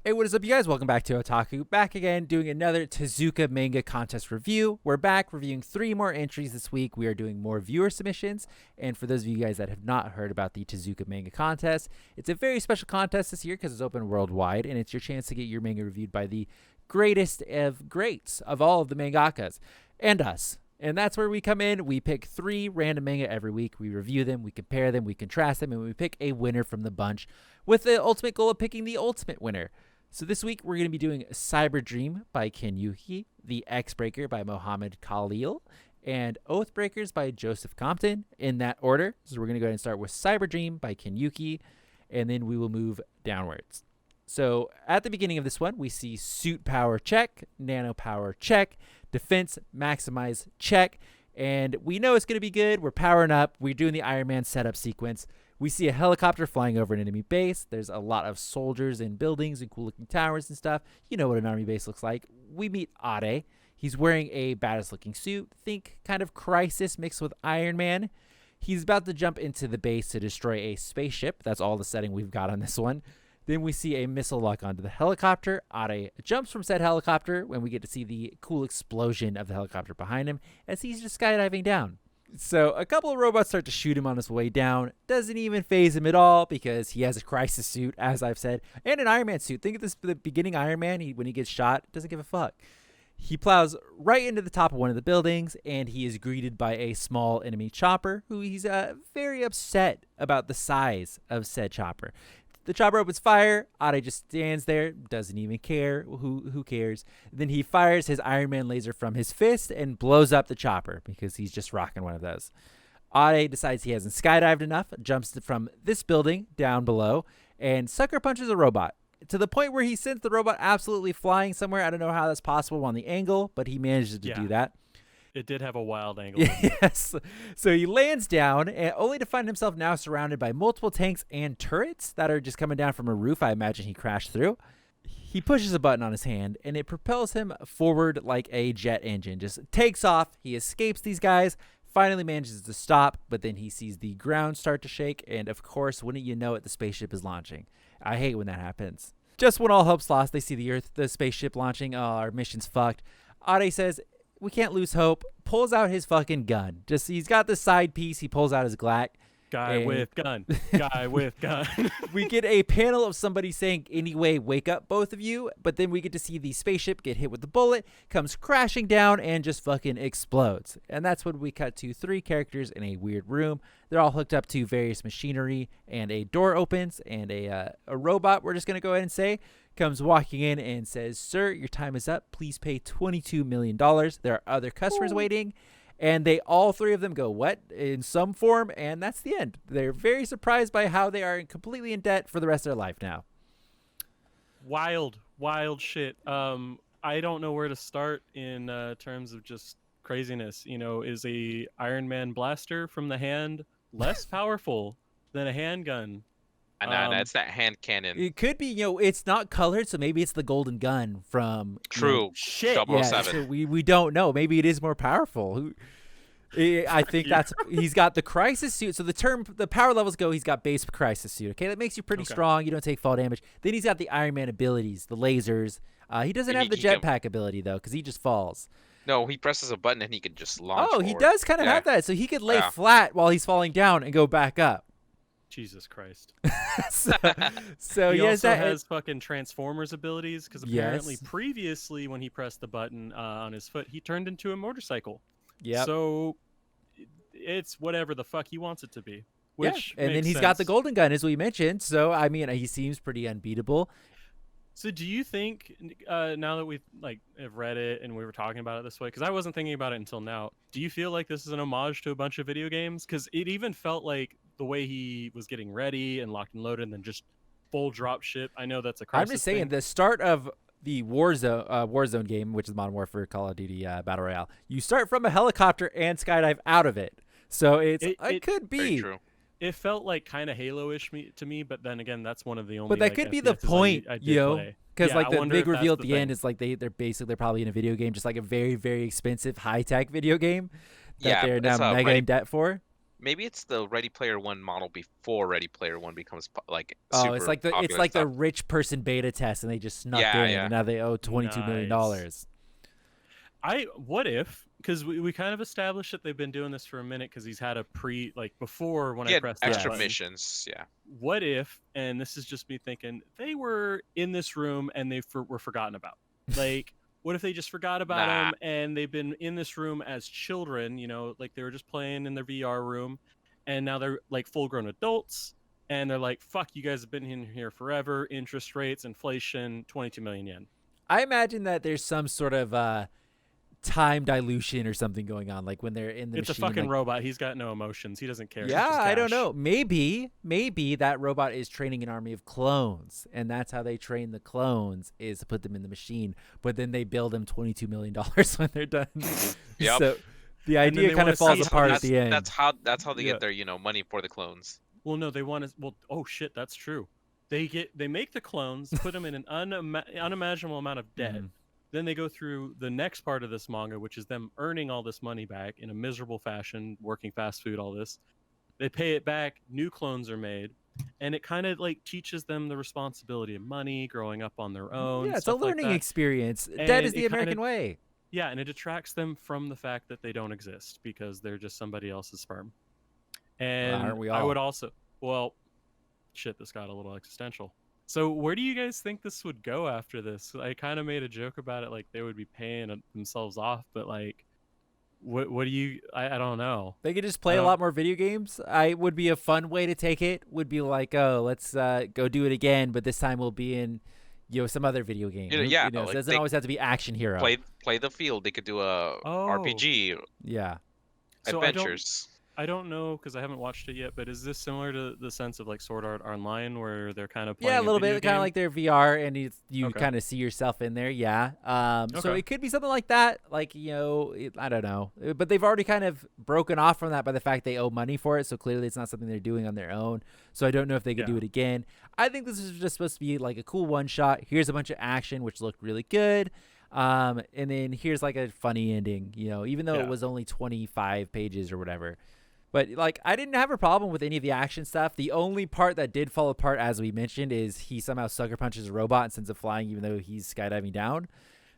Hey, what is up, you guys? Welcome back to Otaku. Back again, doing another Tezuka Manga Contest review. We're back reviewing 3 more entries this week. We are doing more viewer submissions. And for those of you guys that have not heard about the Tezuka Manga Contest, it's a very special contest this year because it's open worldwide, and it's your chance to get your manga reviewed by the greatest of greats of all of the mangakas and us. And that's where we come in. We pick 3 random manga every week. We review them, we compare them, we contrast them, and we pick a winner from the bunch with the ultimate goal of picking the ultimate winner. So this week, we're going to be doing Cyber Dream by Kenyuuki, The X-Breaker by Mohammed Khaleel, and Oathbreakers by Joseph Compton in that order. So we're going to go ahead and start with Cyber Dream by Kenyuuki, and then we will move downwards. So at the beginning of this one, we see Suit Power check, Nano Power check, Defense Maximize check, and we know it's going to be good. We're powering up. We're doing the Iron Man setup sequence. We see a helicopter flying over an enemy base. There's a lot of soldiers and buildings and cool-looking towers and stuff. You know what an army base looks like. We meet Ade. He's wearing a badass-looking suit. Think kind of Crisis mixed with Iron Man. He's about to jump into the base to destroy a spaceship. That's all the setting we've got on this one. Then we see a missile lock onto the helicopter. Ade jumps from said helicopter when we get to see the cool explosion of the helicopter behind him as he's just skydiving down. So a couple of robots start to shoot him on his way down. Doesn't even phase him at all because he has a Crisis suit, as I've said, and an Iron Man suit. Think of this, the beginning Iron Man, when he gets shot, doesn't give a fuck. He plows right into the top of one of the buildings, and he is greeted by a small enemy chopper, who he's very upset about the size of said chopper. The chopper opens fire. Ade just stands there, doesn't even care. Who cares? Then he fires his Iron Man laser from his fist and blows up the chopper because he's just rocking one of those. Ade decides he hasn't skydived enough, jumps from this building down below, and sucker punches a robot to the point where he sends the robot absolutely flying somewhere. I don't know how that's possible on the angle, but he manages to do that. It did have a wild angle. Yes. So he lands down, and only to find himself now surrounded by multiple tanks and turrets that are just coming down from a roof I imagine he crashed through. He pushes a button on his hand, and it propels him forward like a jet engine. Just takes off. He escapes these guys, finally manages to stop, but then he sees the ground start to shake, and of course, wouldn't you know it, the spaceship is launching. I hate when that happens. Just when all hope's lost, they see the spaceship launching. Oh, our mission's fucked. Ade says, we can't lose hope. Pulls out his fucking gun. He's got the side piece. He pulls out his Glock. Guy with gun. Guy with gun. We get a panel of somebody saying, anyway, wake up, both of you. But then we get to see the spaceship get hit with the bullet, comes crashing down, and just fucking explodes. And that's when we cut to 3 characters in a weird room. They're all hooked up to various machinery, and a door opens, and a robot, we're just going to go ahead and say, comes walking in and says, sir, your time is up. Please pay $22 million. There are other customers waiting. And all 3 of them go, what? In some form. And that's the end. They're very surprised by how they are completely in debt for the rest of their life now. Wild shit. I don't know where to start in terms of just craziness. You know, is a Iron Man blaster from the hand less powerful than a handgun? No, that's that hand cannon. It could be, it's not colored, so maybe it's the golden gun from... True. Shit. 007. Yeah, so we don't know. Maybe it is more powerful. I think he's got the Crisis suit. So the power levels go, he's got base Crisis suit. Okay, that makes you pretty strong. You don't take fall damage. Then he's got the Iron Man abilities, the lasers. He doesn't have the jetpack ability, though, because he just falls. No, he presses a button and he can just launch forward. He does kind of have that. So he could lay flat while he's falling down and go back up. Jesus Christ. so he yes, also has fucking Transformers abilities, because apparently previously when he pressed the button on his foot, he turned into a motorcycle. Yeah. So it's whatever the fuck he wants it to be. Which and then he's got the golden gun, as we mentioned. So I mean, he seems pretty unbeatable. So do you think, now that we've have read it and we were talking about it this way, because I wasn't thinking about it until now, do you feel like this is an homage to a bunch of video games? Because it even felt like the way he was getting ready and locked and loaded and then just full drop ship. I know that's a Crisis I'm just saying, thing. the start of the Warzone game, which is Modern Warfare, Call of Duty Battle Royale, you start from a helicopter and skydive out of it. So it could be. Very true. It felt like kind of Halo-ish to me, but then again, that's one of the only. But that could be the point, because the big reveal at the end is they're probably in a video game, just like a very, very expensive high tech video game that they're now mega in debt for. Maybe it's the Ready Player One model before Ready Player One becomes like Oh, super it's popular and like the stuff. rich person beta test, and they just snuck Yeah, in, yeah. and now they owe $22 million. What if, because we kind of established that they've been doing this for a minute because he's had a before when He I had pressed that extra button. missions. Yeah. What if, and this is just me thinking, they were in this room and they were forgotten about? Like, what if they just forgot about Nah. them and they've been in this room as children, like they were just playing in their VR room, and now they're like full grown adults, and they're like, fuck, you guys have been in here forever, interest rates, inflation, 22 million yen. I imagine that there's some sort of time dilution or something going on, like when they're in the It's machine. a fucking like, robot. He's got no emotions. He doesn't care. It's yeah, just I don't cash. know. Maybe that robot is training an army of clones, and that's how they train the clones, is to put them in the machine. But then they bill them $22 million when they're done. Yep. So the And then idea they kind wanna of falls see- apart at the end. That's how they Yeah. get their money for the clones. Well, no, they want to. Well, oh shit, that's true. They make the clones, put them in an unimaginable amount of debt. Mhm. Then they go through the next part of this manga, which is them earning all this money back in a miserable fashion, working fast food, all this. They pay it back. New clones are made, and it kind of like teaches them the responsibility of money, growing up on their own. Yeah, it's a stuff like learning that. experience. That And is the it kinda- American way. Yeah, and it detracts them from the fact that they don't exist because they're just somebody else's sperm. And aren't we I all? would also, well, shit, this got a little existential. So where do you guys think this would go after this? I kind of made a joke about it, like they would be paying themselves off, but like, what do you? I don't know. They could just play a don't- lot more video games. I would be a fun way to take it. Would be like, oh, let's go do it again, but this time we'll be in, some other video game. Yeah, it like doesn't they always have to be action hero. Play the field. They could do a Oh. RPG Yeah. So adventures. I don't know because I haven't watched it yet, but is this similar to the sense of like Sword Art Online where they're kind of playing Yeah, a little video bit, kind game? of like their VR, and you Okay. kind of see yourself in there. Yeah. So Okay. it could be something like that. Like, I don't know, but they've already kind of broken off from that by the fact they owe money for it. So clearly, it's not something they're doing on their own. So I don't know if they could do Yeah. it again. I think this is just supposed to be like a cool one shot. Here's a bunch of action, which looked really good. And then here's like a funny ending. Even though Yeah. it was only 25 pages or whatever. But like, I didn't have a problem with any of the action stuff. The only part that did fall apart, as we mentioned, is he somehow sucker punches a robot and sends it flying, even though he's skydiving down.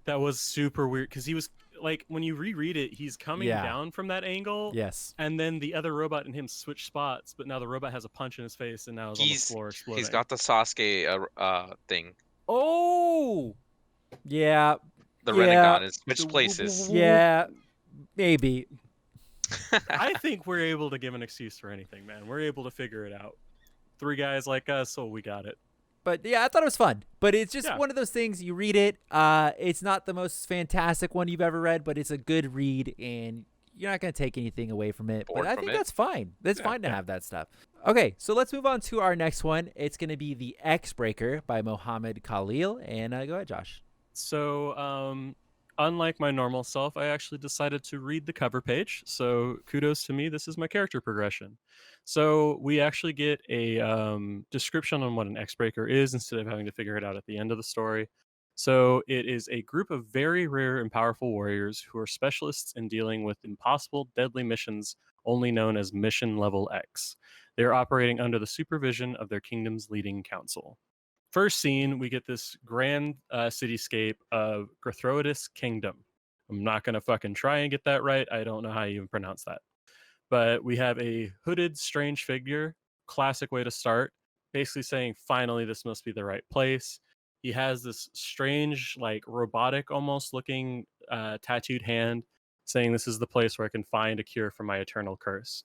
That was super weird because he was like, when you reread it, he's coming Yeah. down from that angle. Yes. And then the other robot and him switch spots, but now the robot has a punch in his face and now is on the floor exploding. He's got the Sasuke thing. Oh. Yeah. The Yeah. Renegon is switched places. Yeah. Maybe. I think we're able to give an excuse for anything, man. We're able to figure it out. Three guys like us, so we got it. But yeah, I thought it was fun. But it's just Yeah. one of those things, you read it. It's not the most fantastic one you've ever read, but it's a good read, and you're not going to take anything away from it. Bored But I from think it. that's fine. That's Yeah, fine to have that stuff. Okay, so let's move on to our next one. It's going to be The X Breaker by Mohammed Khaleel. And go ahead, Josh. So, unlike my normal self, I actually decided to read the cover page. So, kudos to me. This is my character progression. So, we actually get a description on what an X-Breaker is instead of having to figure it out at the end of the story. So, it is a group of very rare and powerful warriors who are specialists in dealing with impossible, deadly missions only known as Mission Level X. They are operating under the supervision of their kingdom's leading council. First scene, we get this grand cityscape of Grithroidus Kingdom. I'm not going to fucking try and get that right. I don't know how you even pronounce that. But we have a hooded, strange figure. Classic way to start. Basically saying, finally, this must be the right place. He has this strange, like robotic almost looking tattooed hand saying, this is the place where I can find a cure for my eternal curse.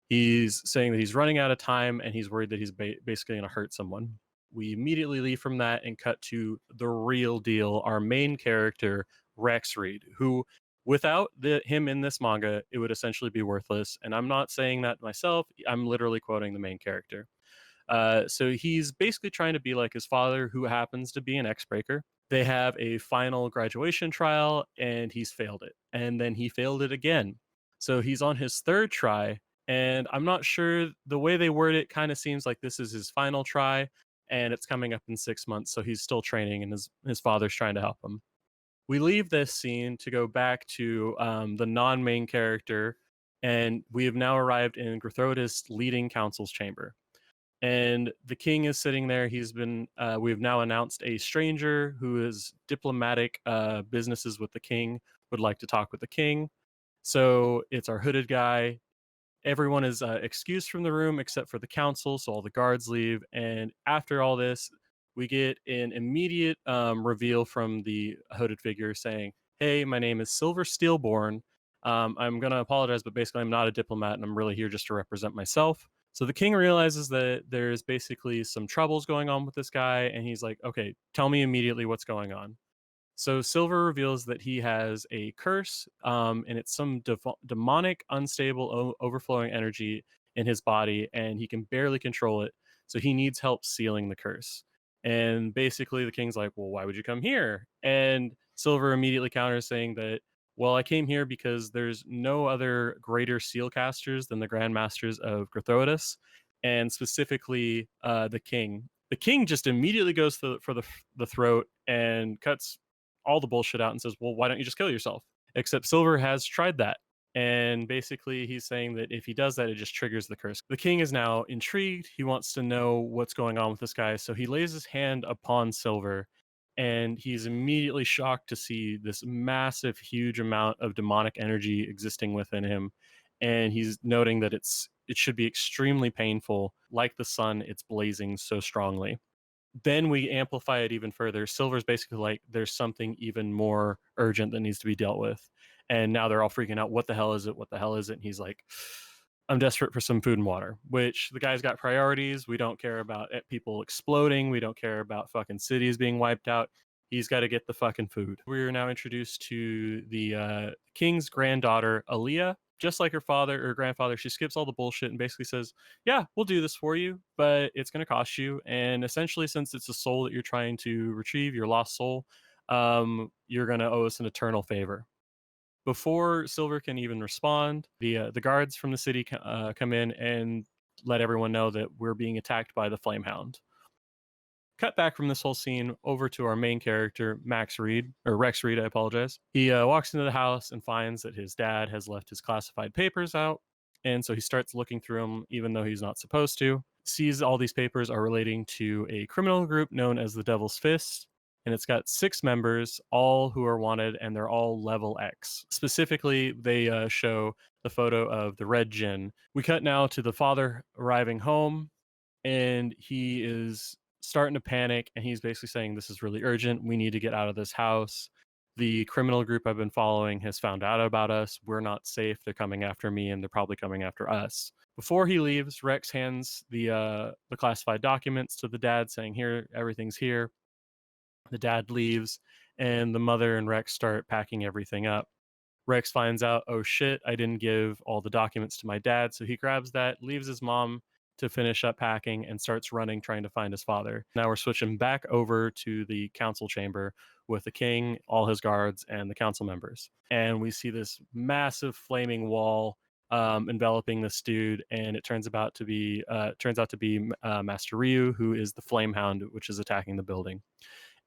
He's saying that he's running out of time and he's worried that he's basically going to hurt someone. We immediately leave from that and cut to the real deal, our main character, Rex Reed, who without him in this manga, it would essentially be worthless. And I'm not saying that myself. I'm literally quoting the main character. So he's basically trying to be like his father, who happens to be an X-Breaker. They have a final graduation trial and he's failed it. And then he failed it again. So he's on his third try. And I'm not sure, the way they word it kind of seems like this is his final try. And it's coming up in 6 months, so he's still training, and his father's trying to help him. We leave this scene to go back to the non-main character, And we have now arrived in Grothoda's leading council's chamber. And the king is sitting there. We've now announced a stranger who is diplomatic businesses with the king, would like to talk with the king. So it's our hooded guy. Everyone is excused from the room except for the council, so all the guards leave. And after all this, we get an immediate reveal from the hooded figure saying, "Hey, my name is Silver Steelborn. I'm going to apologize, but basically, I'm not a diplomat, and I'm really here just to represent myself." So the king realizes that there's basically some troubles going on with this guy, and he's like, "Okay, tell me immediately what's going on." So Silver reveals that he has a curse, and it's some demonic, unstable, overflowing energy in his body, and he can barely control it. So he needs help sealing the curse. And basically, the king's like, "Well, why would you come here?" And Silver immediately counters, saying that, "Well, I came here because there's no other greater seal casters than the Grandmasters of Grothodus, and specifically the king." The king just immediately goes for the throat and cuts all the bullshit out and says, "Well, why don't you just kill yourself?" Except Silver has tried that. And basically, he's saying that if he does that, it just triggers the curse. The king is now intrigued. He wants to know what's going on with this guy. So he lays his hand upon Silver, and he's immediately shocked to see this massive, huge amount of demonic energy existing within him. And he's noting that it should be extremely painful. Like the sun, it's blazing so strongly. Then we amplify it even further. Silver's basically like, there's something even more urgent that needs to be dealt with. And now they're all freaking out. What the hell is it? What the hell is it? And he's like, "I'm desperate for some food and water," which the guy's got priorities. We don't care about people exploding. We don't care about fucking cities being wiped out. He's got to get the fucking food. We're now introduced to the king's granddaughter, Aaliyah. Just like her father or grandfather, she skips all the bullshit and basically says, "Yeah, we'll do this for you, but it's going to cost you." And essentially, since it's a soul that you're trying to retrieve, your lost soul, you're going to owe us an eternal favor. Before Silver can even respond, the guards from the city come in and let everyone know that we're being attacked by the Flamehound. Cut back from this whole scene over to our main character, Rex Reed, I apologize. He walks into the house and finds that his dad has left his classified papers out. And so he starts looking through them, even though he's not supposed to. Sees all these papers are relating to a criminal group known as the Devil's Fist. And it's got 6 members, all who are wanted, and they're all level X. Specifically, they show the photo of the Red Djinn. We cut now to the father arriving home, and he is starting to panic, and he's basically saying, "This is really urgent. We need to get out of this house. The criminal group I've been following has found out about us. We're not safe. They're coming after me, and they're probably coming after us." Before he leaves, Rex hands the classified documents to the dad, saying, "Here, everything's here." The dad leaves, and the mother and Rex start packing everything up. Rex finds out, "Oh shit, I didn't give all the documents to my dad." So he grabs that, leaves his mom to finish up packing, and starts running, trying to find his father. Now we're switching back over to the council chamber with the king, all his guards, and the council members. And we see this massive flaming wall enveloping this dude, and it turns out to be Master Ryu, who is the Flamehound, which is attacking the building.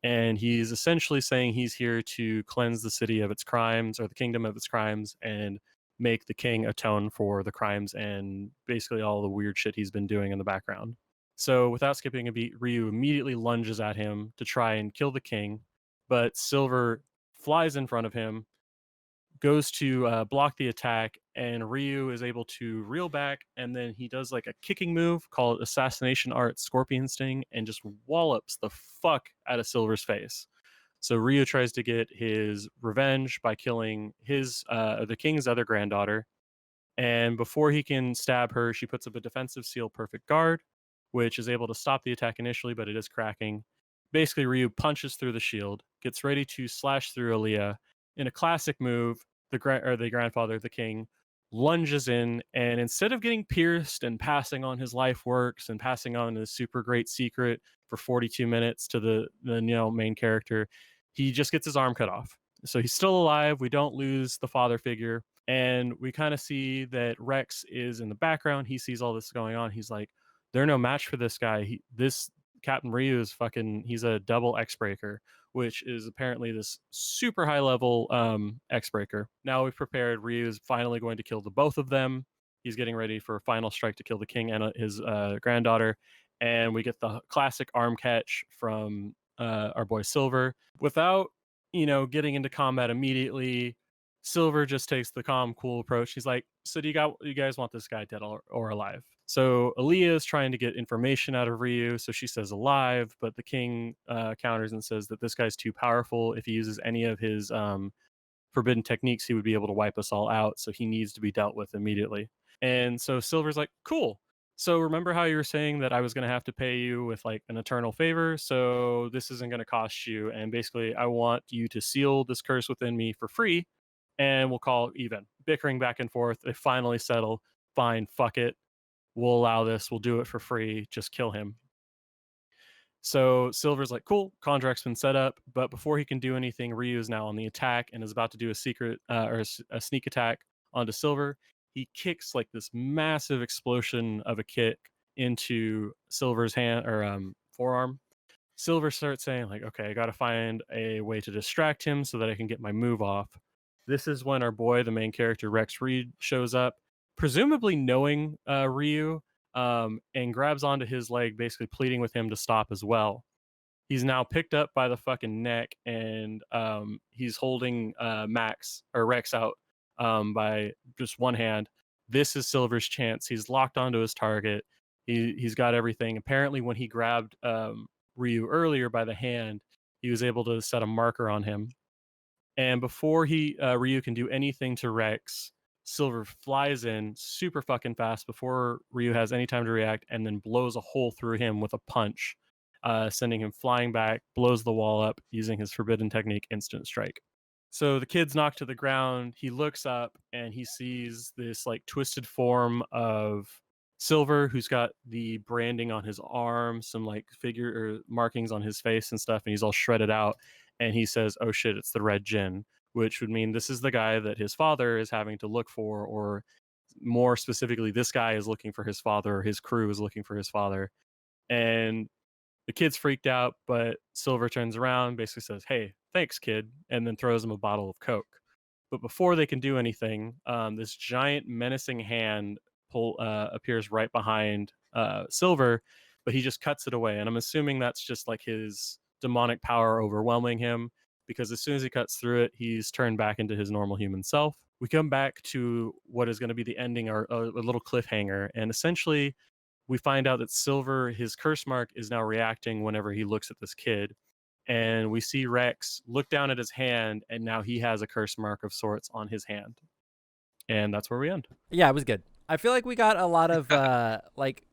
And he's essentially saying he's here to cleanse the city of its crimes, or the kingdom of its crimes, and make the king atone for the crimes and basically all the weird shit he's been doing in the background. So without skipping a beat, Ryu immediately lunges at him to try and kill the king, but Silver flies in front of him, goes to block the attack, and Ryu is able to reel back, and then he does like a kicking move called Assassination Art Scorpion Sting, and just wallops the fuck out of Silver's face. So Ryu tries to get his revenge by killing the king's other granddaughter, and before he can stab her, she puts up a defensive seal perfect guard, which is able to stop the attack initially, but it is cracking. Basically, Ryu punches through the shield, gets ready to slash through Aaliyah. In a classic move, the grandfather, the king, lunges in, and instead of getting pierced and passing on his life works and passing on his super great secret for 42 minutes to the main character, he just gets his arm cut off. So he's still alive. We don't lose the father figure. And we kind of see that Rex is in the background. He sees all this going on. He's like, "They're no match for this guy. This Captain Ryu is fucking, he's a double X breaker. which is apparently this super high level X Breaker. Now we've prepared. Ryu is finally going to kill the both of them. He's getting ready for a final strike to kill the king and his granddaughter. And we get the classic arm catch from our boy Silver. Without, getting into combat immediately, Silver just takes the calm, cool approach. He's like, so do you guys want this guy dead or alive? So Aaliyah is trying to get information out of Ryu. So she says alive, but the king counters and says that this guy's too powerful. If he uses any of his forbidden techniques, he would be able to wipe us all out. So he needs to be dealt with immediately. And so Silver's like, cool. So remember how you were saying that I was going to have to pay you with like an eternal favor? So this isn't going to cost you. And basically, I want you to seal this curse within me for free. And we'll call it even. Bickering back and forth. They finally settle. Fine, fuck it. We'll allow this. We'll do it for free. Just kill him. So Silver's like, cool, contract's been set up. But before he can do anything, Ryu is now on the attack and is about to do a secret or a sneak attack onto Silver. He kicks like this massive explosion of a kick into Silver's hand or forearm. Silver starts saying like, okay, I got to find a way to distract him so that I can get my move off. This is when our boy, the main character, Rex Reed, shows up, presumably knowing Ryu, and grabs onto his leg, basically pleading with him to stop as well. He's now picked up by the fucking neck, and he's holding Rex out by just one hand. This is Silver's chance. He's locked onto his target. He's got everything. Apparently, when he grabbed Ryu earlier by the hand, he was able to set a marker on him. And before Ryu can do anything to Rex, Silver flies in super fucking fast before Ryu has any time to react, and then blows a hole through him with a punch, sending him flying back, blows the wall up using his forbidden technique, instant strike. So the kid's knocked to the ground. He looks up and he sees this like twisted form of Silver, who's got the branding on his arm, some like figure or markings on his face and stuff, and he's all shredded out. And he says, oh shit, it's the Red Djinn, which would mean this is the guy that his father is having to look for, or more specifically, this guy is looking for his father, or his crew is looking for his father. And the kid's freaked out, but Silver turns around, basically says, hey, thanks, kid, and then throws him a bottle of Coke. But before they can do anything, this giant menacing hand appears right behind Silver, but he just cuts it away. And I'm assuming that's just like his demonic power overwhelming him, because as soon as he cuts through it, he's turned back into his normal human self. We come back to what is going to be the ending, or a little cliffhanger, and essentially we find out that Silver, his curse mark, is now reacting whenever he looks at this kid. And we see Rex look down at his hand, and now he has a curse mark of sorts on his hand. And that's where we end. Yeah, it was good. I feel like we got a lot of like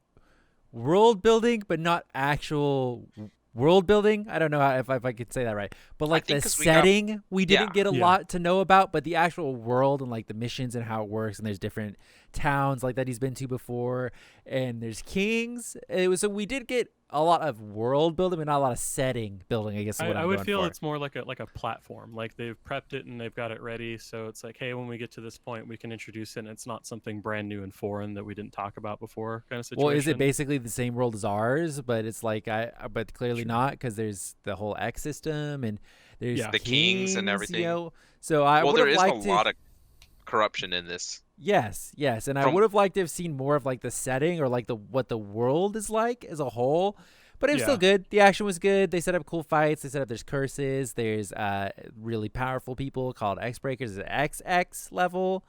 world building, but not actual world building. I don't know if I could say that right, but like the setting we didn't get a lot to know about, but the actual world and like the missions and how it works, and there's different towns like that he's been to before, and there's kings. So we did get a lot of world building, but not a lot of setting building, I guess. I would feel it's more like a platform. Like they've prepped it and they've got it ready. So it's like, hey, when we get to this point, we can introduce it, and it's not something brand new and foreign that we didn't talk about before, kind of situation. Well, is it basically the same world as ours? But it's like but clearly not, because there's the whole X system and there's the kings and everything. So there is a lot of corruption in this. Yes, and I would have liked to have seen more of like the setting, or like what the world is like as a whole. But it was still good. The action was good. They set up cool fights. They set up there's curses. There's really powerful people called X Breakers at XX level.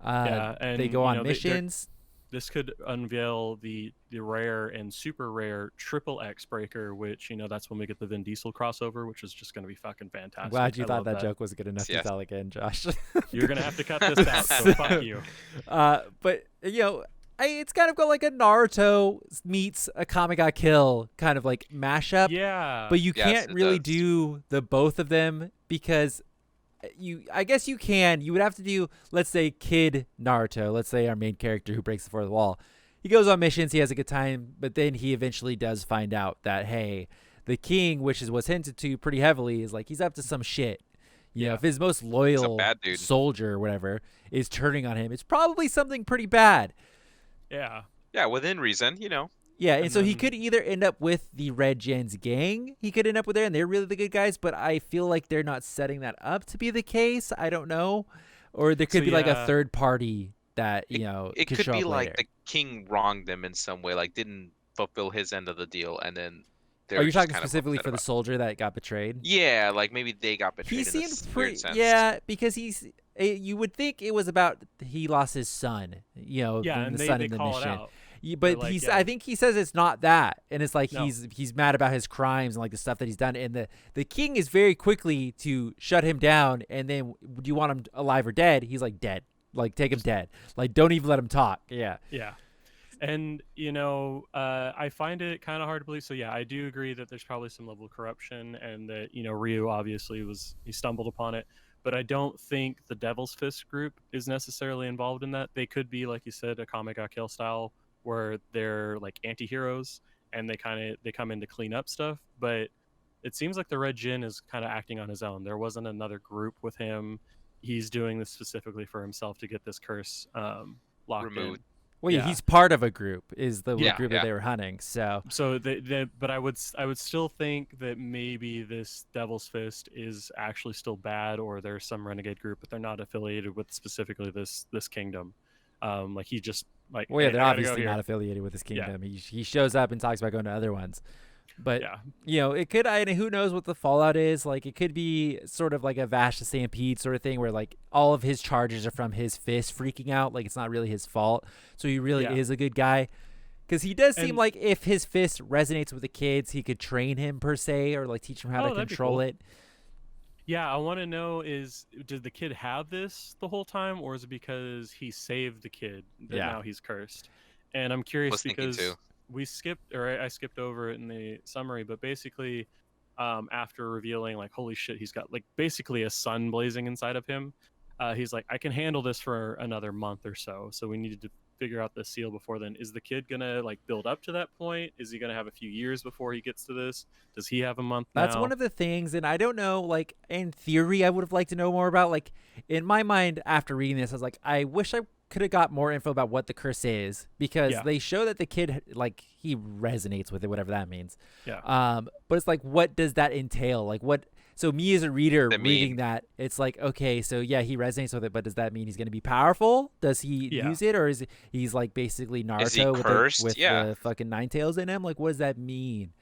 And they go on missions. This could unveil the rare and super rare triple X Breaker, which, that's when we get the Vin Diesel crossover, which is just going to be fucking fantastic. I'm glad you thought that joke was good enough to tell again, Josh. You're going to have to cut this out, so fuck you. But, it's kind of got like a Naruto meets a Kame ga Kill kind of like mashup. Yeah. But you can't really do the both of them, because I guess you can. You would have to do, let's say, Kid Naruto. Let's say our main character who breaks the fourth wall. He goes on missions. He has a good time. But then he eventually does find out that, hey, the king, which is what's hinted to pretty heavily, is like he's up to some shit. If his most loyal soldier or whatever is turning on him, it's probably something pretty bad. Yeah. Yeah, within reason, Yeah, and so he then- could either end up with the Red Gen's gang. He could end up with there, and they're really the good guys. But I feel like they're not setting that up to be the case. I don't know, or there could So, be like a yeah. third party that It, it could could show be up like later. the king wronged them in some way, like didn't fulfill his end of the deal, and then they're Are you just talking kind of specifically upset for the about it. soldier that got betrayed? Yeah, like maybe they got He betrayed in a seemed weird pretty, sense. yeah, because you would think it was about he lost his son, Yeah, and the they, son they in the call mission. it out. But like, he's, yeah. I think he says it's not that, and it's like No. he's mad about his crimes and like the stuff that he's done, and the king is very quickly to shut him down, and then do you want him alive or dead? He's like dead, like take him dead, like don't even let him talk. Yeah. Yeah. And I find it kind of hard to believe. So yeah, I do agree that there's probably some level of corruption, and that Ryu obviously he stumbled upon it. But I don't think the Devil's Fist group is necessarily involved in that. They could be, like you said, a Kame ga Kill style, where they're like anti-heroes and they come in to clean up stuff. But it seems like the Red Jin is kind of acting on his own. There wasn't another group with him. He's doing this specifically for himself to get this curse locked Removed. in. Well, yeah, Yeah. he's part of a group. Is the Yeah, group yeah. that they were hunting? So So but I would still think that maybe this Devil's Fist is actually still bad, or there's some renegade group, but they're not affiliated with specifically this kingdom. Like he just like, well, yeah, "Hey, they're I gotta go obviously here." not affiliated with this Yeah. kingdom. He shows up and talks about going to other ones, but Yeah, it could. Who knows what the fallout is? Like it could be sort of like a Vash the Stampede sort of thing, where like all of his charges are from his fist freaking out. Like it's not really his fault, so he really Yeah. is a good guy. Because he does seem And- like if his fist resonates with the kids, he could train him per se, or like teach him how Oh, to that'd be control cool. it. Yeah, I want to know did the kid have this the whole time, or is it because he saved the kid that Yeah. now he's cursed? And I'm curious Was thinking because too. I skipped over it in the summary, but basically, after revealing like, holy shit, he's got like basically a sun blazing inside of him. He's like, I can handle this for another month or so. So we needed to figure out the seal before then. Is the kid gonna like build up to that point? Is he gonna have a few years before he gets to this? Does he have a month That's now? one of the things, and I don't know, like, in theory, I would have liked to know more about. Like, in my mind, after reading this, I was like, I wish I could have got more info about what the curse is, because Yeah. they show that the kid, like, he resonates with it, whatever that means. Yeah. But it's like, what does that entail? Like, what? So me as a reader That reading mean- that, it's like, okay, so yeah, he resonates with it, but does that mean he's going to be powerful? Does he Yeah. use it, or is he's like basically Is he Naruto with, cursed? with Yeah. the fucking nine tails in him? Like, what does that mean?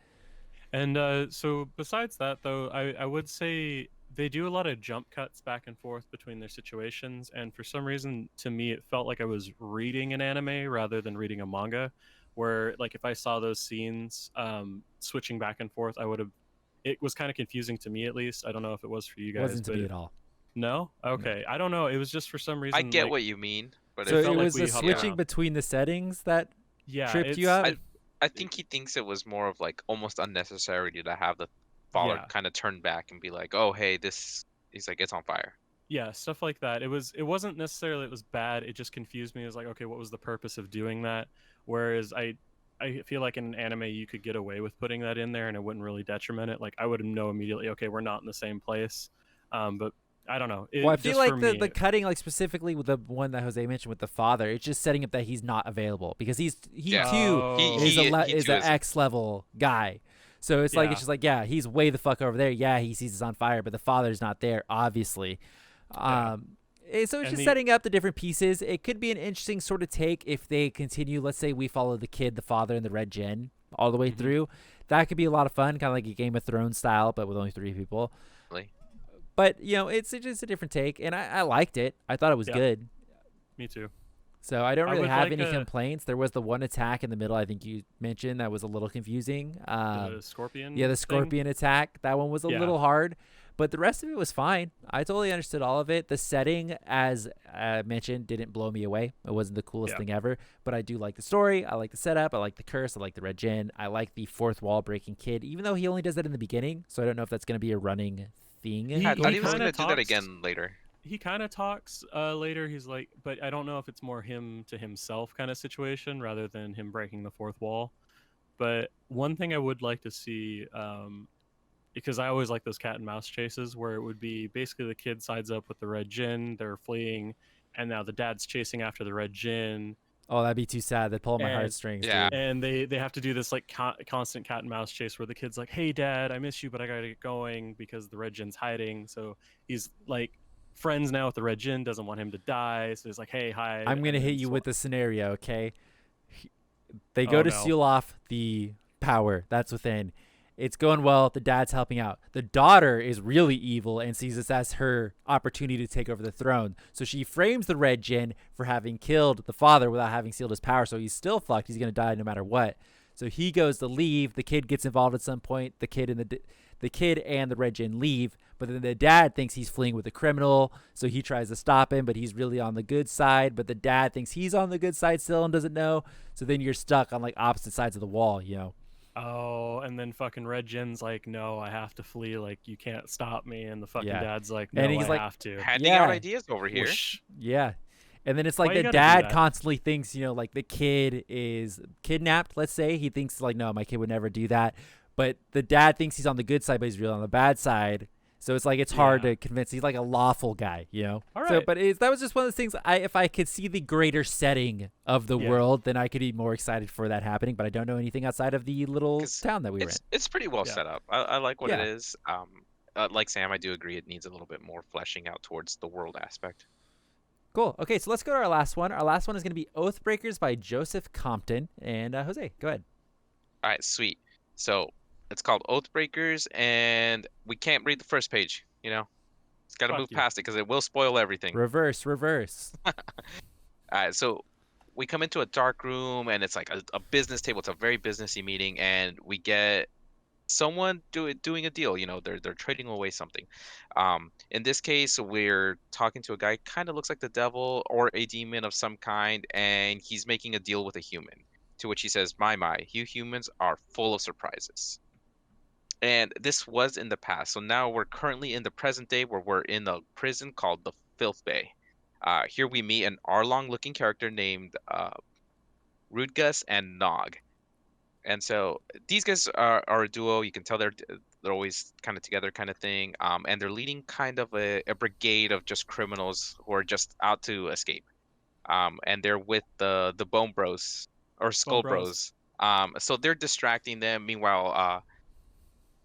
And so besides that, though, I would say they do a lot of jump cuts back and forth between their situations. And for some reason, to me, it felt like I was reading an anime rather than reading a manga, where like if I saw those scenes switching back and forth, it was kind of confusing to me, at least. I don't know if it was for you It guys. wasn't to but me at all. No? Okay. I don't know. It was just for some reason. I get like, what you mean, but So it it felt like was we the hopped switching around. between the settings that yeah, tripped you it's- up? I think he thinks it was more of like almost unnecessary to have the father Yeah. kind of turn back and be like, "Oh, hey, this." He's like, "It's on fire." Yeah, stuff like that. It wasn't necessarily it was bad. It just confused me. It was like, okay, what was the purpose of doing that? Whereas I feel like in an anime you could get away with putting that in there and it wouldn't really detriment it. Like I would know immediately, okay, we're not in the same place. But I don't know. Well, I feel just like for the me, cutting, like specifically with the one that Jose mentioned with the father, it's just setting up that he's not available because he Yeah. too Oh. is He is too an isn't. X level guy. So it's like Yeah. it's just like he's way the fuck over there. Yeah, he sees it's on fire, but the father's not there, obviously. Yeah. So it's And just the- setting up the different pieces. It could be an interesting sort of take if they continue. Let's say we follow the kid, the father, and the Red Gen all the way Mhm. through. That could be a lot of fun, kind of like a Game of Thrones style, but with only 3 people. Really? But it's just a different take, and I liked it. I thought it was Yeah. good. me too. So I don't I really would have like any a- complaints. There was the one attack in the middle I think you mentioned that was a little confusing. The scorpion. Yeah, the thing? scorpion attack. That one was a Yeah. little hard, but the rest of it was fine. I totally understood all of it. The setting, as I mentioned, didn't blow me away. It wasn't the coolest Yeah. thing ever, but I do like the story. I like the setup. I like the curse. I like the Red Gen. I like the fourth wall breaking kid, even though he only does that in the beginning. So I don't know if that's going to be a running thing. I thought he was kinda gonna do that talks- again later. He kind of talks later. He's like, but I don't know if it's more him to himself kind of situation rather than him breaking the fourth wall. But one thing I would like to see, because I always like those cat and mouse chases where it would be basically the kid sides up with the Red Jinn, they're fleeing, and now the dad's chasing after the Red Jinn, Oh, that'd be too sad. They'd pull at my And heartstrings, Yeah. dude. and they have to do this like constant cat and mouse chase where the kid's like, "Hey, Dad, I miss you, but I gotta get going because the Red Jin's hiding." So he's like friends now with the Red Jin, doesn't want him to die, so he's like, "Hey, hide." I'm gonna And hit then you with the scenario, okay? They go Oh to no. seal off the power that's within. It's going well. The dad's helping out. The daughter is really evil and sees this as her opportunity to take over the throne. So she frames the Red Jinn for having killed the father without having sealed his power. So he's still fucked. He's gonna die no matter what. So he goes to leave. The kid gets involved at some point. The kid and the Red Jinn leave, but then the dad thinks he's fleeing with a criminal, so he tries to stop him, but he's really on the good side. But the dad thinks he's on the good side still and doesn't know. So then you're stuck on like opposite sides of the wall, you know. Oh, and then fucking Red Jin's like, "No, I have to flee. Like, you can't stop me." And the fucking Yeah. dad's like, And "No, he's I like, have to." Handing out Yeah. ideas over here. Whoosh. Yeah. And then it's like Why you the gotta do dad that? constantly thinks, you know, like the kid is kidnapped, let's say. He thinks like, no, my kid would never do that. But the dad thinks he's on the good side, but he's really on the bad side. So it's like it's hard Yeah. to convince. He's like a lawful guy, you know. All So, right. but that was just one of those things. If I could see the greater setting of the Yeah. world, then I could be more excited for that happening. But I don't know anything outside of the little 'Cause town that we were in. it's pretty well Yeah. set up. I like what Yeah. it is. Like Sam, I do agree it needs a little bit more fleshing out towards the world aspect. Cool. Okay, so let's go to our last one. Our last one is going to be Oathbreakers by Joseph Compton. And Jose, go ahead. All right, sweet. So it's called Oathbreakers, and we can't read the first page. You know, it's got to Fuck move you. past it because it will spoil everything. Reverse. All right, so we come into a dark room, and it's like a business table. It's a very businessy meeting, and we get someone doing a deal. You know, they're trading away something. In this case, we're talking to a guy kind of looks like the devil or a demon of some kind, and he's making a deal with a human. To which he says, my, you humans are full of surprises." And this was in the past. So now we're currently in the present day where we're in a prison called the Filth Bay. Here we meet an Arlong looking character named Rudgus and Nog. And so these guys are a duo. You can tell they're always kind of together, kind of thing. And they're leading kind of a brigade of just criminals who are just out to escape. And they're with the Bone Bros or Skull Bros. Bros. So they're distracting them. Meanwhile,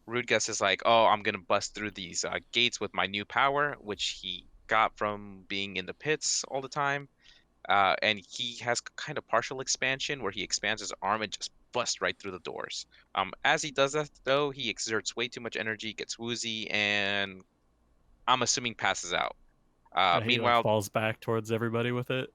Rude Gus is like, "Oh, I'm gonna bust through these gates with my new power, which he got from being in the pits all the time." And he has kind of partial expansion where he expands his arm and just busts right through the doors. As he does that, though, he exerts way too much energy, gets woozy, and I'm assuming passes out. And he like Meanwhile, falls back towards everybody with it.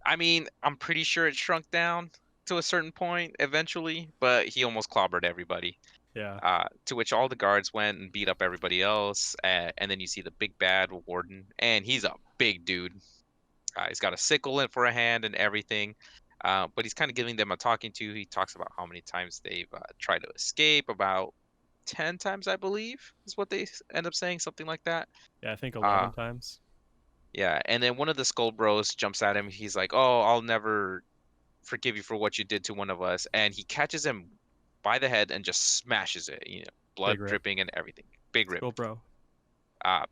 I mean, I'm pretty sure it shrunk down to a certain point eventually, but he almost clobbered everybody. Yeah. To which all the guards went and beat up everybody else. And then you see the big bad warden, and he's a big dude. He's got a sickle in for a hand and everything. But he's kind of giving them a talking to. He talks about how many times they've tried to escape. About 10 times, I believe, is what they end up saying, something like that. Yeah, I think 11 times. Yeah, and then one of the Skull Bros jumps at him. He's like, "Oh, I'll never forgive you for what you did to one of us." And he catches him by the head and just smashes it, blood Big rip. dripping and everything. Big rip. Go, bro.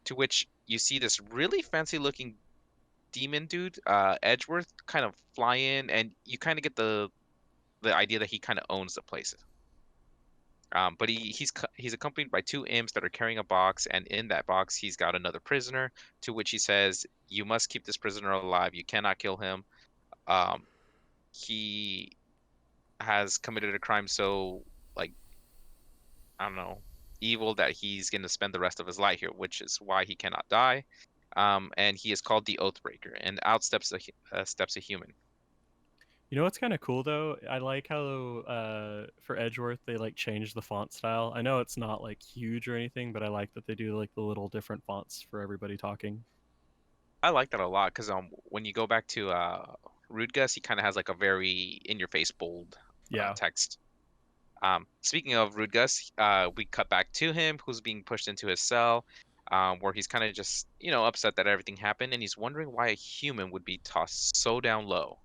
To which you see this really fancy looking demon dude, Edgeworth, kind of fly in, and you kind of get the idea that he kind of owns the place. But he's accompanied by two imps that are carrying a box, and in that box he's got another prisoner. To which he says, "You must keep this prisoner alive. You cannot kill him. He has committed a crime so, like, I don't know, evil that he's going to spend the rest of his life here, which is why he cannot die." And he is called the Oathbreaker, and out steps a human. You know what's kind of cool though? I like how for Edgeworth they like changed the font style. I know it's not like huge or anything, but I like that they do like the little different fonts for everybody talking. I like that a lot because when you go back to Rude Gus, he kind of has like a very in-your-face bold Yeah. text. Speaking of Rude Gus, we cut back to him, who's being pushed into his cell, where he's kind of just upset that everything happened, and he's wondering why a human would be tossed so down low.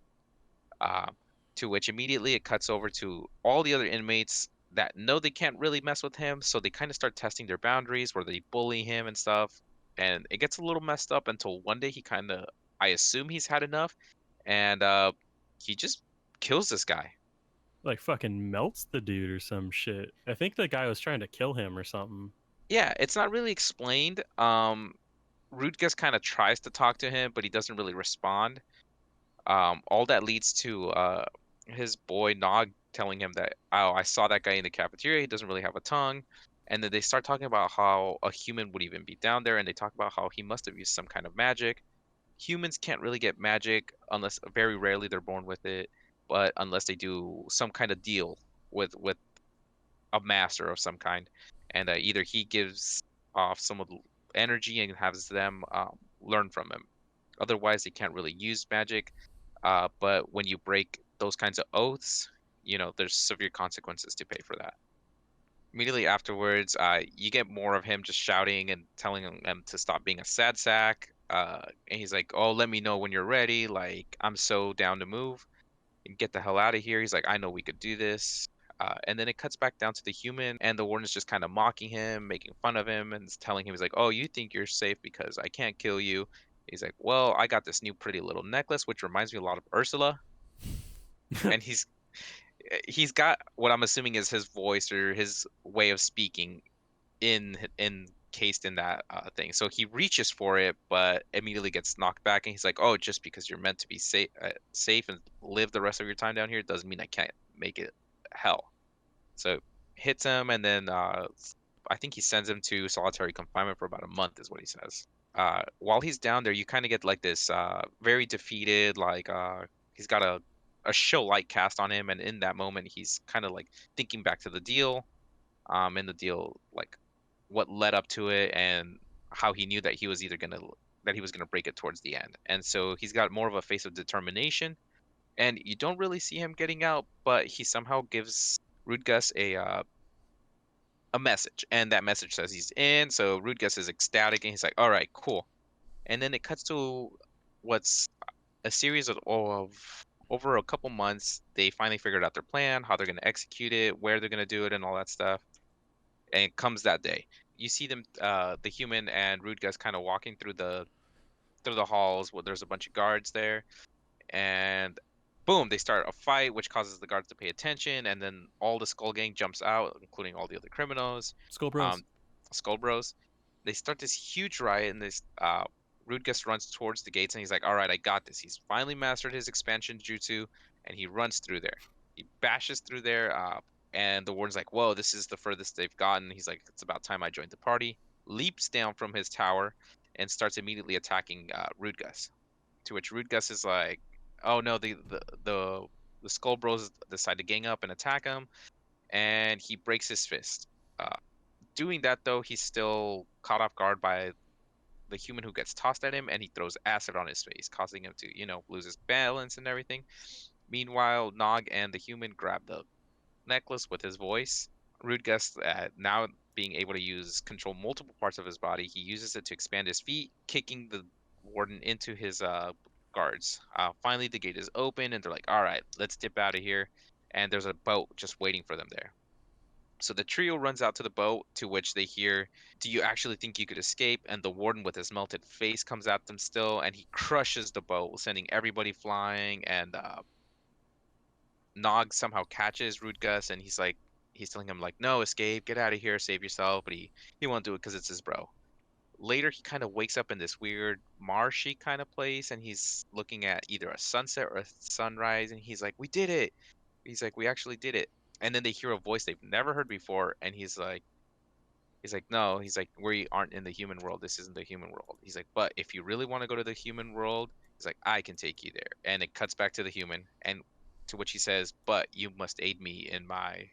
To which immediately it cuts over to all the other inmates that know they can't really mess with him, so they kind of start testing their boundaries where they bully him and stuff. And it gets a little messed up until one day he kind of, I assume he's had enough, and he just kills this guy. Like fucking melts the dude or some shit. I think the guy was trying to kill him or something. Yeah, it's not really explained. Rutgers kind of tries to talk to him, but he doesn't really respond. All that leads to his boy Nog telling him that, oh, I saw that guy in the cafeteria. He doesn't really have a tongue. And then they start talking about how a human would even be down there, and they talk about how he must have used some kind of magic. Humans can't really get magic unless very rarely they're born with it, but unless they do some kind of deal with a master of some kind, and either he gives off some of the energy and has them learn from him. Otherwise, they can't really use magic. But when you break those kinds of oaths, there's severe consequences to pay for that. Immediately afterwards, you get more of him just shouting and telling them to stop being a sad sack. And he's like, "Oh, let me know when you're ready. Like, I'm so down to move and get the hell out of here." He's like, "I know we could do this." And then it cuts back down to the human, and the warden's just kind of mocking him, making fun of him, and telling him, he's like, "Oh, you think you're safe because I can't kill you." He's like, "Well, I got this new pretty little necklace, which reminds me a lot of Ursula." And he's got what I'm assuming is his voice or his way of speaking encased in that thing. So he reaches for it, but immediately gets knocked back, and he's like, "Oh, just because you're meant to be safe and live the rest of your time down here doesn't mean I can't make it hell." So hits him, and then I think he sends him to solitary confinement for about a month, is what he says. While he's down there, you kind of get like this very defeated, like he's got a show light cast on him, and in that moment, he's kind of like thinking back to the deal, in the deal, like what led up to it, and how he knew that he was gonna break it towards the end. And so he's got more of a face of determination, and you don't really see him getting out, but he somehow gives Rudgus a message, and that message says he's in. So Rudgus is ecstatic, and he's like, "All right, cool." And then it cuts to what's a series of over a couple months. They finally figured out their plan, how they're going to execute it, where they're going to do it, and all that stuff. And it comes that day. You see them, the human and Rudgus, kind of walking through the halls where there's a bunch of guards there, and boom, they start a fight, which causes the guards to pay attention, and then all the Skull Gang jumps out, including all the other criminals. Skull Bros. Skull Bros. They start this huge riot, and this Rudgus runs towards the gates, and he's like, "All right, I got this." He's finally mastered his expansion jutsu, and he runs through there. He bashes through there, and the warden's like, "Whoa, this is the furthest they've gotten." He's like, "It's about time I joined the party." Leaps down from his tower and starts immediately attacking Rudgus. To which Rudgus is like, "Oh no, the Skull Bros decide to gang up and attack him," and he breaks his fist. Doing that though, he's still caught off guard by the human who gets tossed at him, and he throws acid on his face, causing him to, lose his balance and everything. Meanwhile, Nog and the human grab the necklace with his voice. Rudgus, now being able to control multiple parts of his body, he uses it to expand his feet, kicking the warden into his guards. Finally, the gate is open, and they're like, "All right, let's dip out of here." And there's a boat just waiting for them there. So the trio runs out to the boat, to which they hear, "Do you actually think you could escape?" And the warden with his melted face comes at them still, and he crushes the boat, sending everybody flying. And Nog somehow catches Rudgus, and he's telling him like, "No, escape, get out of here, save yourself." But he won't do it because it's his bro. Later, he kind of wakes up in this weird marshy kind of place, and he's looking at either a sunset or a sunrise, and he's like, "We did it." He's like, "We actually did it." And then they hear a voice they've never heard before, and he's like, "No." He's like, "We aren't in the human world. This isn't the human world." He's like, "But if you really want to go to the human world," he's like, "I can take you there." And it cuts back to the human, and to which he says, "But you must aid me in my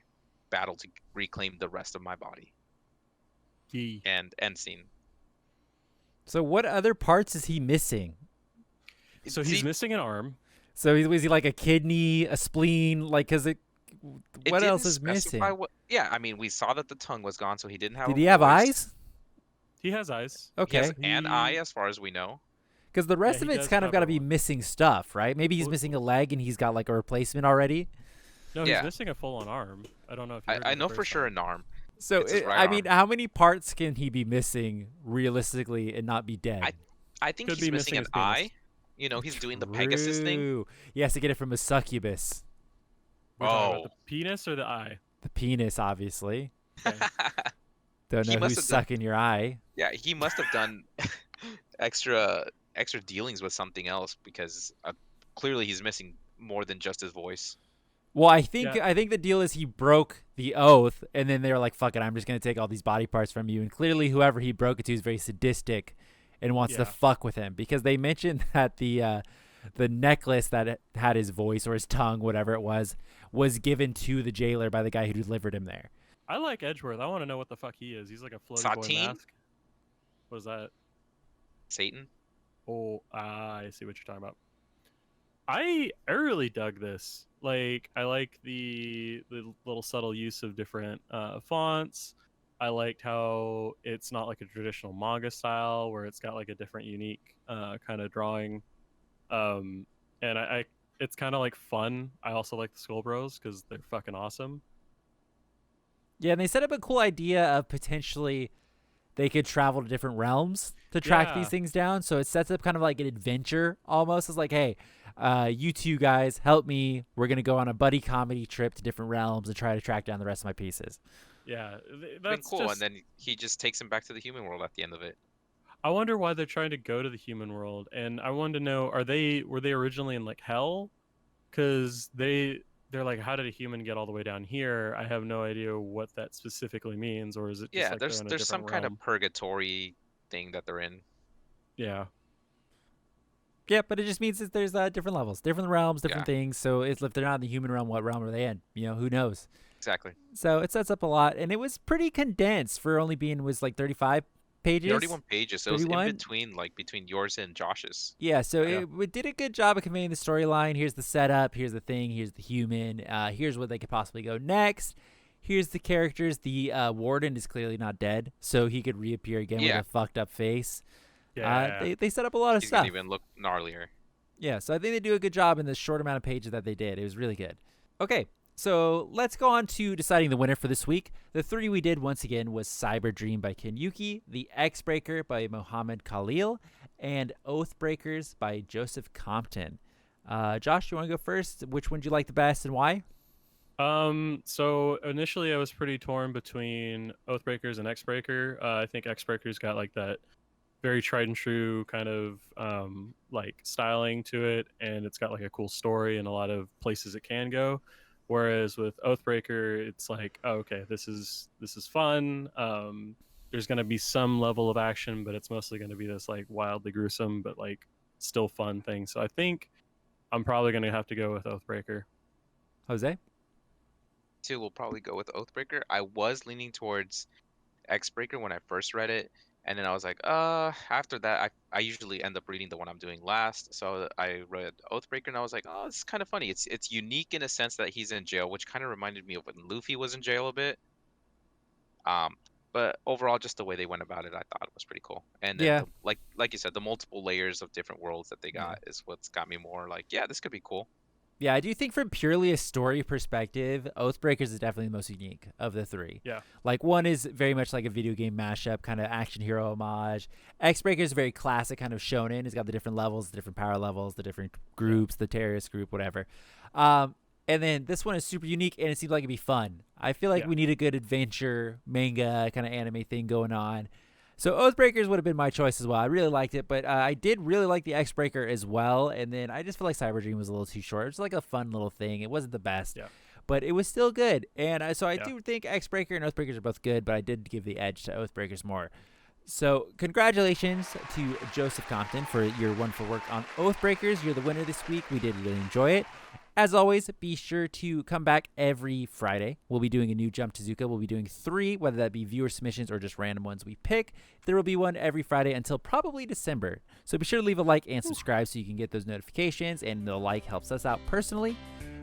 battle to reclaim the rest of my body." And end scene. So what other parts is he missing? So he's missing an arm. So was he like a kidney, a spleen? Like, what else is missing? Yeah, I mean, we saw that the tongue was gone, so he didn't have. Did he have eyes? He has eyes. Okay. He has an eye, as far as we know. Because the rest of it's kind of got to be missing stuff, right? Maybe he's missing a leg and he's got like a replacement already. No, he's missing a full-on arm. I don't know if I know for sure an arm. So I mean, how many parts can he be missing realistically and not be dead? I think he's missing an eye. You know, he's doing the Pegasus thing. True. He has to get it from a succubus. We're talking Oh. about the penis or the eye? The penis, obviously. Okay. Don't He know must who's have done- sucking your eye. Yeah, he must have done extra dealings with something else because clearly he's missing more than just his voice. Well, I think Yeah. I think the deal is he broke the oath, and then they were like, "Fuck it, I'm just gonna take all these body parts from you." And clearly, whoever he broke it to is very sadistic, and wants to Yeah. fuck with him because they mentioned that the necklace that had his voice or his tongue, whatever it was given to the jailer by the guy who delivered him there. I like Edgeworth. I want to know what the fuck he is. He's like a floaty boy Satine? mask. What is that? Satan? Oh, I see what you're talking about. I really dug this. Like, I like the little subtle use of different fonts. I liked how it's not like a traditional manga style where it's got like a different, unique kind of drawing. And I it's kind of like fun. I also like the Skull Bros because they're fucking awesome. Yeah, and they set up a cool idea of potentially they could travel to different realms to track Yeah. these things down. So it sets up kind of like an adventure almost. It's like, hey, you two guys, help me. We're going to go on a buddy comedy trip to different realms and try to track down the rest of my pieces. Yeah, Been that's cool. just, And then he just takes him back to the human world at the end of it. I wonder why they're trying to go to the human world, and I wanted to know: were they originally in like hell? Because they're like, how did a human get all the way down here? I have no idea what that specifically means, or is it just Yeah, like they're there's in a there's some different kind realm? of purgatory thing that they're in. Yeah, Yeah, but it just means that there's different levels, different realms, different Yeah. things. So if they're not in the human realm, what realm are they in? You know, who knows? Exactly. So it sets up a lot, and it was pretty condensed for only being was like 35 pages. 31 pages. So it was 31? in between yours and Josh's. Yeah, so Yeah. it did a good job of conveying the storyline. Here's the setup. Here's the thing. Here's the human. Here's where they could possibly go next. Here's the characters. The warden is clearly not dead, so he could reappear again Yeah. with a fucked up face. yeah. They set up a lot of He's stuff. gonna even look gnarlier. Yeah, so I think they do a good job in the short amount of pages that they did. It was really good. Okay, so let's go on to deciding the winner for this week. The three we did once again was Cyber Dream by Kenyuuki, The X-Breaker by Mohammed Khaleel, and Oathbreakers by Joseph Compton. Josh, you want to go first? Which one do you like the best and why? So initially I was pretty torn between Oathbreakers and X-Breaker. I think X-Breaker's got like that very tried and true kind of like styling to it, and it's got like a cool story and a lot of places it can go. Whereas with Oathbreaker, it's like, oh, okay, this is fun. There's gonna be some level of action, but it's mostly gonna be this like wildly gruesome but like still fun thing. So I think I'm probably gonna have to go with Oathbreaker. Jose? Too, we'll probably go with Oathbreaker. I was leaning towards X-Breaker when I first read it, and then I was like, after that, I usually end up reading the one I'm doing last. So I read Oathbreaker, and I was like, oh, it's kind of funny. It's unique in a sense that he's in jail, which kind of reminded me of when Luffy was in jail a bit. But overall, just the way they went about it, I thought it was pretty cool. And then, Yeah. like you said, the multiple layers of different worlds that they got is what's got me more like, yeah, this could be cool. Yeah, I do think from purely a story perspective, Oathbreakers is definitely the most unique of the three. Yeah. Like, one is very much like a video game mashup, kind of action hero homage. X-Breaker is very classic kind of shonen. It's got the different levels, the different power levels, the different groups, the terrorist group, whatever. And then this one is super unique, and it seems like it'd be fun. I feel like Yeah. we need a good adventure, manga, kind of anime thing going on. So Oathbreakers would have been my choice as well. I really liked it, but I did really like the X-Breaker as well. And then I just feel like Cyber Dream was a little too short. It was like a fun little thing. It wasn't the best, Yeah. but it was still good. And so I Yeah. do think X-Breaker and Oathbreakers are both good, but I did give the edge to Oathbreakers more. So congratulations to Joseph Compton for your wonderful work on Oathbreakers. You're the winner this week. We did really enjoy it. As always, be sure to come back every Friday. We'll be doing a new Jump Tezuka. We'll be doing 3, whether that be viewer submissions or just random ones we pick. There will be one every Friday until probably December. So be sure to leave a like and subscribe so you can get those notifications, and the like helps us out personally.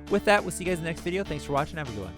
With that, we'll see you guys in the next video. Thanks for watching. Have a good one.